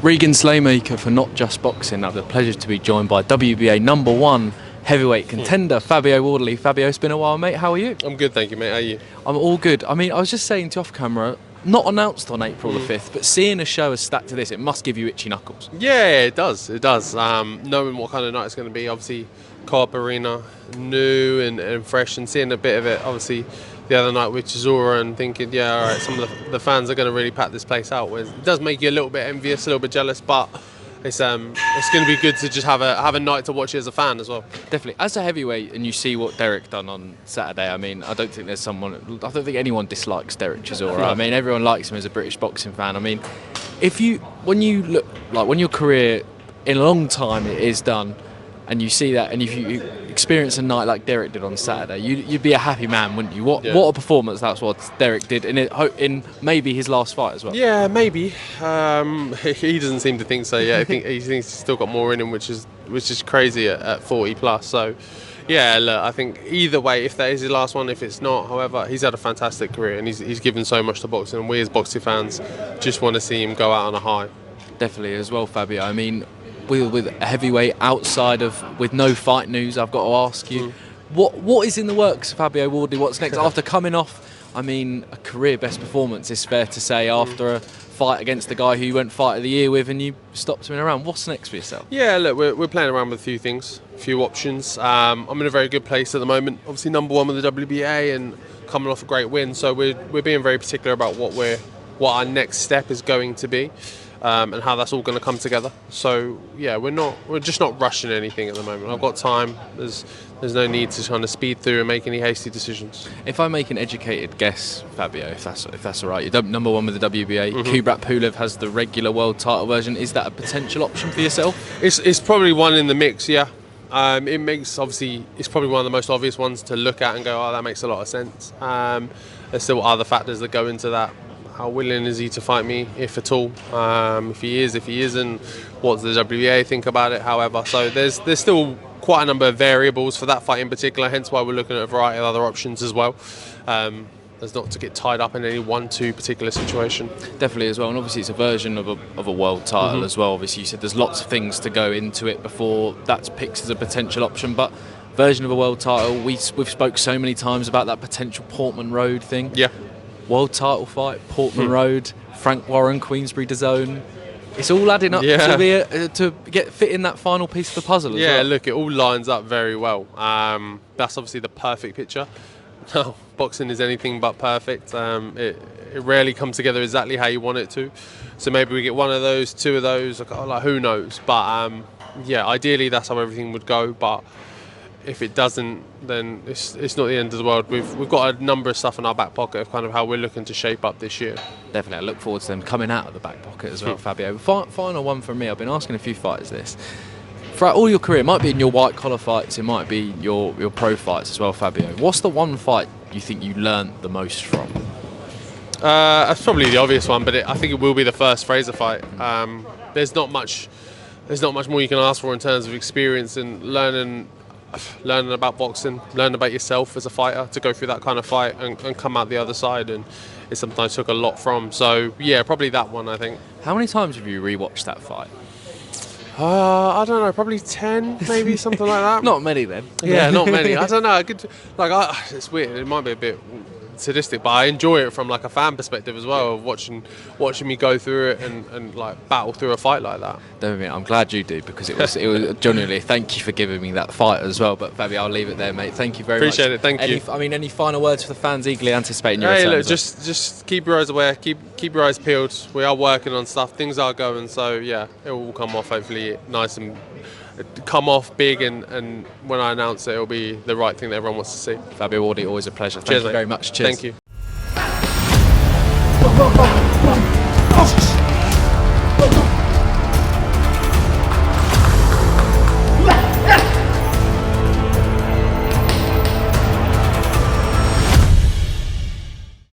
Regan Slaymaker for NotJustBoxing. I have the pleasure to be joined by WBA #1 heavyweight contender Fabio Wardley. Fabio, it's been a while, mate. How are you? I'm good, thank you, mate. How are you? I'm all good. I mean, I was just saying to you off camera, not announced on April the 5th, but seeing a show as stacked to this, it must give you itchy knuckles. Yeah, it does. It does. Knowing what kind of night it's going to be, obviously, Co-op Arena, new and fresh, and seeing a bit of it, obviously, the other night with Chisora, and thinking, yeah, all right, some of the fans are going to really pack this place out. It does make you a little bit envious, a little bit jealous, but it's going to be good to just have a night to watch it as a fan as well. Definitely. As a heavyweight, and you see what Derek done on Saturday, I mean, I don't think anyone dislikes Derek Chisora. I mean, everyone likes him as a British boxing fan. I mean, when your career in a long time it is done, and you see that, and if you experience a night like Derek did on Saturday, you'd be a happy man, wouldn't you? What a performance that's what Derek did in maybe his last fight as well. Yeah, maybe. He doesn't seem to think so. Yeah, I think he thinks he's still got more in him, which is crazy at 40 plus. So, yeah, look, I think either way, if that is his last one, if it's not, however, he's had a fantastic career and he's given so much to boxing, and we as boxing fans just want to see him go out on a high. Definitely as well, Fabio. I mean, with a heavyweight with no fight news, I've got to ask you, what is in the works, Fabio Wardley? What's next after coming off? I mean, a career best performance, it's fair to say, after a fight against the guy who you went fight of the year with, and you stopped him in a round. What's next for yourself? Yeah, look, we're playing around with a few things, a few options. I'm in a very good place at the moment. Obviously, #1 with the WBA and coming off a great win, so we're being very particular about what our next step is going to be. And how that's all going to come together. So yeah, we're just not rushing anything at the moment. I've got time. There's no need to kind of speed through and make any hasty decisions. If I make an educated guess, Fabio, if that's all right, you're #1 with the WBA. Kubrat Pulev has the regular world title version. Is that a potential option for yourself? It's probably one in the mix. Yeah. It's probably one of the most obvious ones to look at and go, oh, that makes a lot of sense. There's still other factors that go into that. How willing is he to fight me, if at all? If he isn't, what does the WBA think about it? However, so there's still quite a number of variables for that fight in particular. Hence why we're looking at a variety of other options as well. There's not to get tied up in any one-two particular situation. Definitely as well, and obviously it's a version of a world title as well. Obviously, you said there's lots of things to go into it before that's picked as a potential option, but version of a world title. We've spoke so many times about that potential Portman Road thing. Yeah. World title fight, Portman Road, Frank Warren, Queensbury DAZN. It's all adding up to get fit in that final piece of the puzzle as well. Yeah, look, it all lines up very well. That's obviously the perfect picture. No, boxing is anything but perfect. It rarely comes together exactly how you want it to. So maybe we get one of those, two of those, like who knows. But yeah, ideally that's how everything would go. But if it doesn't, then it's not the end of the world. We've got a number of stuff in our back pocket of kind of how we're looking to shape up this year. Definitely, I look forward to them coming out of the back pocket as well, Fabio. Final one from me. I've been asking a few fighters this. Throughout all your career, it might be in your white collar fights, it might be your pro fights as well, Fabio. What's the one fight you think you learnt the most from? That's probably the obvious one, but I think it will be the first Fraser fight. There's not much more you can ask for in terms of experience and learning about boxing, learning about yourself as a fighter, to go through that kind of fight and come out the other side, and it sometimes took a lot from. So yeah, probably that one, I think. How many times have you rewatched that fight? I don't know, probably 10, maybe something like that. Not many then. Yeah, not many. I don't know. It's weird. It might be a bit sadistic, but I enjoy it from like a fan perspective as well, of watching me go through it and like battle through a fight like that. I'm glad you do, because it was genuinely, thank you for giving me that fight as well. But Fabio, I'll leave it there, mate. Thank you very much. Appreciate it. Thank you. Any final words for the fans eagerly anticipating your return? Look, just keep your eyes aware, keep your eyes peeled. We are working on stuff. Things are going, so yeah, it will come off hopefully nice and come off big, and when I announce it, it'll be the right thing that everyone wants to see. Fabio Wardley, always a pleasure. Cheers, Thank you very much. Cheers. Thank you.